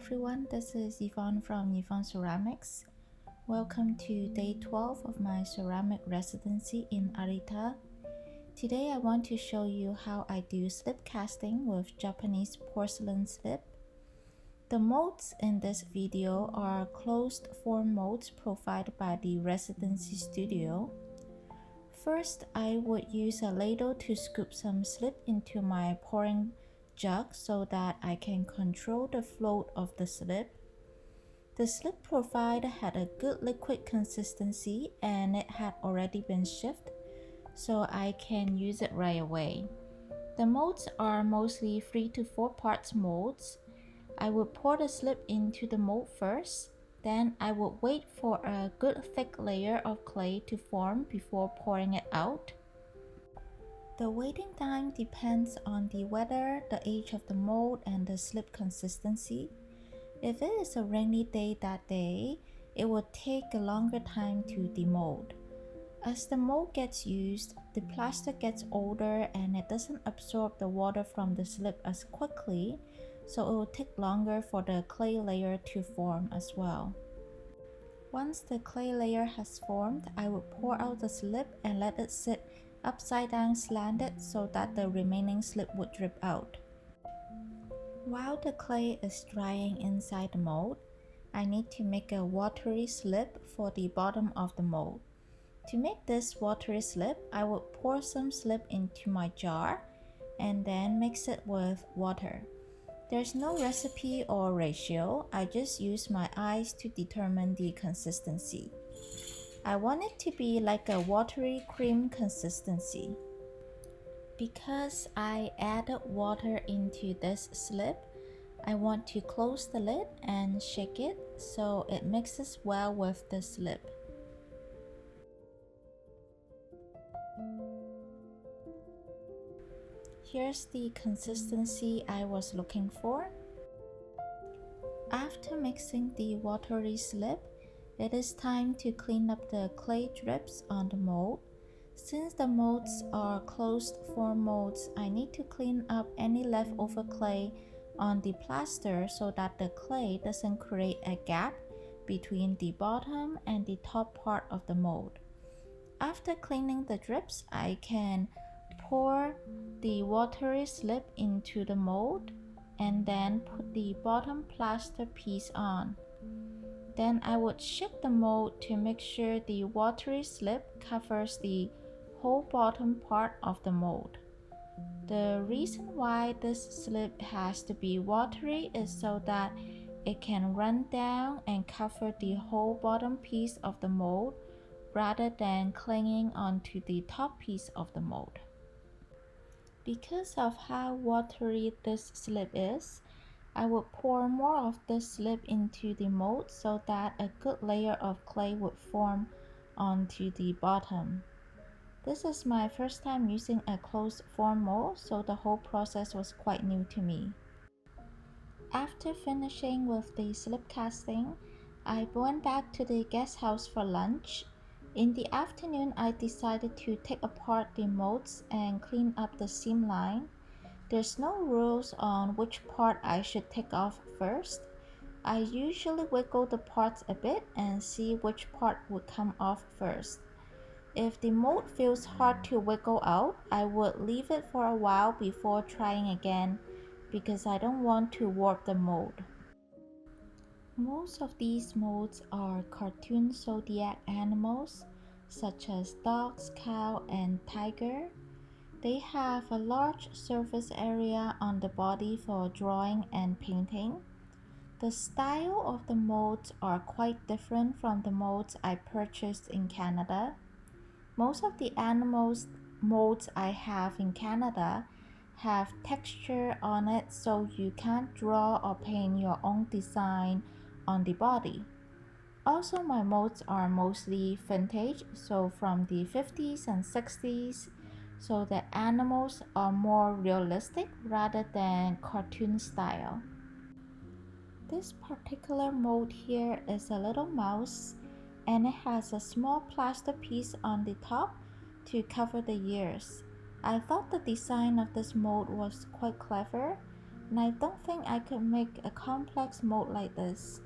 everyone, this is Yvonne from Yvonne Ceramics. Welcome to day 12 of my ceramic residency in Arita. Today I want to show you how I do slip casting with Japanese porcelain slip. The molds in this video are closed form molds provided by the Residency studio. First, I would use a ladle to scoop some slip into my pouring jug so that I can control the flow of the slip. The slip provided had a good liquid consistency and it had already been shipped, so I can use it right away. The molds are mostly 3 to 4 parts molds. I would pour the slip into the mold first, then I would wait for a good thick layer of clay to form before pouring it out. The waiting time depends on the weather, the age of the mold, and the slip consistency. If it is a rainy day that day, it will take a longer time to demold. As the mold gets used, the plaster gets older and it doesn't absorb the water from the slip as quickly, so it will take longer for the clay layer to form as well. Once the clay layer has formed, I will pour out the slip and let it sit upside down slanted so that the remaining slip would drip out. While the clay is drying inside the mold, I need to make a watery slip for the bottom of the mold. To make this watery slip, I would pour some slip into my jar and then mix it with water. There's no recipe or ratio, I just use my eyes to determine the consistency. I want it to be like a watery cream consistency. Because I added water into this slip, I want to close the lid and shake it so it mixes well with the slip. Here's the consistency I was looking for. After mixing the watery slip, it is time to clean up the clay drips on the mold. Since the molds are closed form molds, I need to clean up any leftover clay on the plaster so that the clay doesn't create a gap between the bottom and the top part of the mold. After cleaning the drips, I can pour the watery slip into the mold and then put the bottom plaster piece on. Then I would shake the mold to make sure the watery slip covers the whole bottom part of the mold. The reason why this slip has to be watery is so that it can run down and cover the whole bottom piece of the mold rather than clinging onto the top piece of the mold. Because of how watery this slip is, I would pour more of this slip into the mold so that a good layer of clay would form onto the bottom. This is my first time using a closed form mold, so the whole process was quite new to me. After finishing with the slip casting, I went back to the guest house for lunch. In the afternoon, I decided to take apart the molds and clean up the seam line. There's no rules on which part I should take off first. I usually wiggle the parts a bit and see which part would come off first. If the mold feels hard to wiggle out, I would leave it for a while before trying again because I don't want to warp the mold. Most of these molds are cartoon zodiac animals such as dogs, cow, and tiger. They have a large surface area on the body for drawing and painting. The style of the molds are quite different from the molds I purchased in Canada. Most of the animals molds I have in Canada have texture on it, so you can't draw or paint your own design on the body. Also, my molds are mostly vintage, so from the 50s and 60s, so the animals are more realistic rather than cartoon style. This particular mold here is a little mouse and it has a small plaster piece on the top to cover the ears. I thought the design of this mold was quite clever and I don't think I could make a complex mold like this.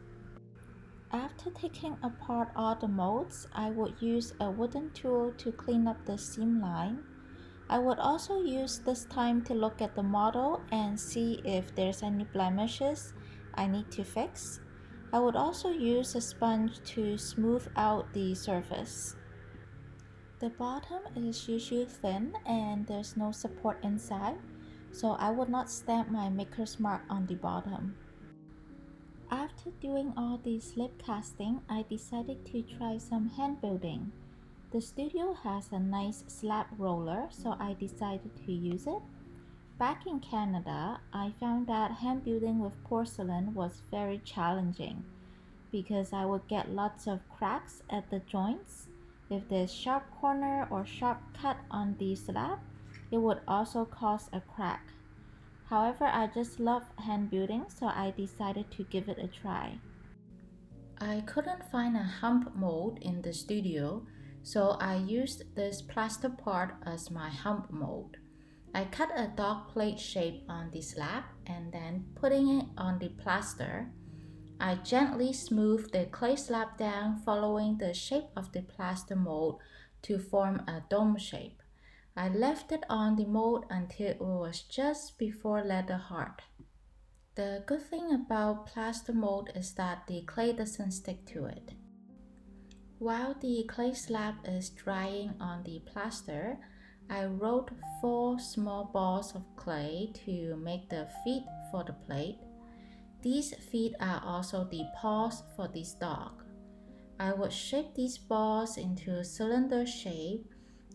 After taking apart all the molds, I would use a wooden tool to clean up the seam line. I would also use this time to look at the model and see if there's any blemishes I need to fix. I would also use a sponge to smooth out the surface. The bottom is usually thin and there's no support inside, so I would not stamp my maker's mark on the bottom. After doing all the slip casting, I decided to try some hand building. The studio has a nice slab roller, so I decided to use it. Back in Canada, I found that hand building with porcelain was very challenging because I would get lots of cracks at the joints. If there's sharp corner or sharp cut on the slab, it would also cause a crack. However, I just love hand building, so I decided to give it a try. I couldn't find a hump mold in the studio, so I used this plaster part as my hump mold. I cut a dog plate shape on the slab and then putting it on the plaster, I gently smoothed the clay slab down following the shape of the plaster mold to form a dome shape. I left it on the mold until it was just before leather hard. The good thing about plaster mold is that the clay doesn't stick to it. While the clay slab is drying on the plaster, I rolled 4 small balls of clay to make the feet for the plate. These feet are also the paws for this dog. I would shape these balls into cylinder shape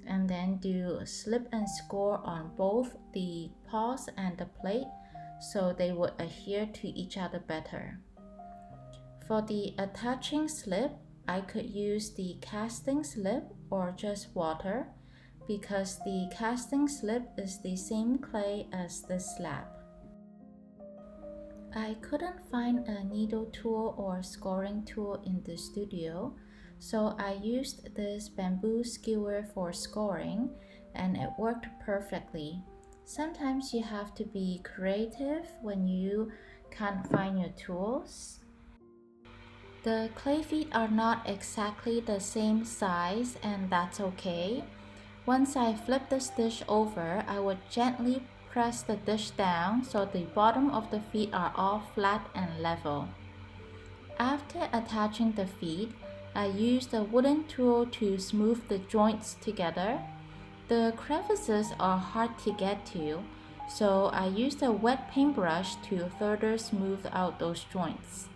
and then do slip and score on both the paws and the plate so they would adhere to each other better. For the attaching slip, I could use the casting slip or just water because the casting slip is the same clay as the slab. I couldn't find a needle tool or scoring tool in the studio, so I used this bamboo skewer for scoring and it worked perfectly. Sometimes you have to be creative when you can't find your tools. The clay feet are not exactly the same size and that's okay. Once I flip this dish over, I would gently press the dish down so the bottom of the feet are all flat and level. After attaching the feet, I used a wooden tool to smooth the joints together. The crevices are hard to get to, so I used a wet paintbrush to further smooth out those joints.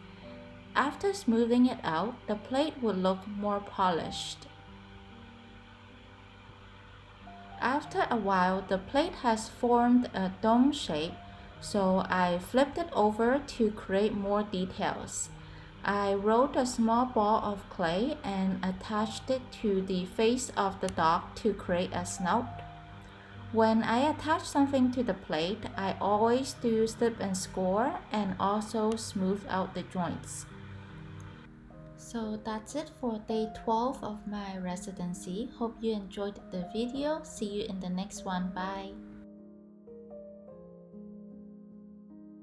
After smoothing it out, the plate would look more polished. After a while, the plate has formed a dome shape, so I flipped it over to create more details. I rolled a small ball of clay and attached it to the face of the dog to create a snout. When I attach something to the plate, I always do slip and score and also smooth out the joints. So that's it for day 12 of my residency. Hope you enjoyed the video. See you in the next one. Bye.